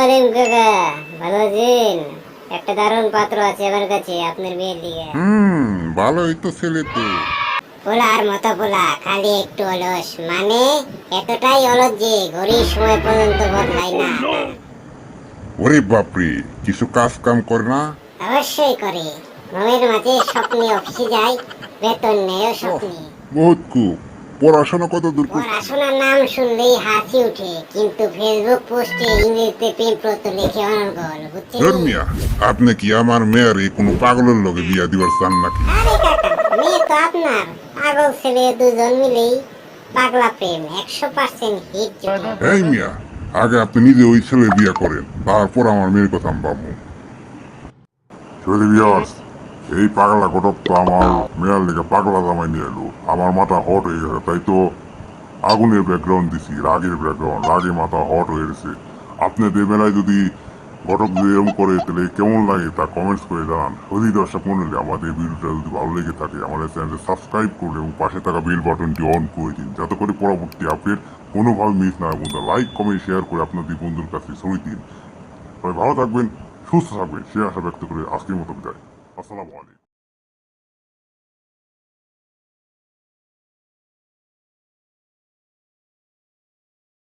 আলিম কাকা, ভালো আছেন? একটা দারুণ পাত্র আছে আমার কাছে আপনার মেয়ের দিকে। ভালোই তো ছেলে তো। পোলার মতো পোলা, খালি একটু অলস, মানে এতটাই অলস যে ঘড়ির সময় পর্যন্ত বদলায় না। ওরে বাপরে, কিছু কাজ কাম করে না? অবশ্যই করে। ঘুমের মাঝে স্বপ্নে অফিসে যায়, বেতন নেয় ওহ, স্বপ্নে। বহুত খুব। পড়াশোনা কত দূর করছে? পড়াশোনার নাম শুনলেই হাসি উঠে, কিন্তু ফেসবুক পোস্টে ইংরেজিতে প্রেমপত্র লিখে অনর্গল, বুঝছেন? ধর্মিয়া, আপনি কি আমার মেয়ের এই কোনো পাগলের লগে বিয়া দিবার চান নাকি? আরে কাকা, মেয়ে তো আপনার। পাগল ছেলে দুজন মিলেই পাগলা প্রেম 100% হিট জুটি। এই মিয়া, আগে আপনি নিজে ওই ছেলে বিয়া করেন, তারপর আমার মেয়ের কথা আমি ভাববো। বিয়ার্স, এই পাগলা ঘটক তো আমার মেয়ের লেগে পাগলা জামাই নিয়ে এলো। আমার মাথা হট হয়ে গেছে, তাই তো আগুনের ব্যাকগ্রাউন্ড দিছি, রাগের ব্যাকগ্রাউন্ড, রাগে মাথা হট হয়ে গেছে। আপনাদের বেলায় যদি ঘটক যদি এরকম করে তাহলে কেমন লাগে তা কমেন্টস করে জানান। যদি দর্শক মন্ডলী আমাদের ভিডিওটা যদি ভালো লেগে থাকে আমাদের চ্যানেলটি সাবস্ক্রাইব করুন এবং পাশে থাকা বেল বাটনটি অন করে দিন, যাতে করে পরবর্তী আপডেট কোনোভাবে মিস না হয়। বন্ধুরা লাইক কমেন্ট শেয়ার করে আপনাদের বন্ধুর কাছে ছড়িয়ে দিন। সবাই ভালো থাকবেন, সুস্থ থাকবেন, সে আশা ব্যক্ত করে আজকের মতো বিদায়। আসসালামু আলাইকুম।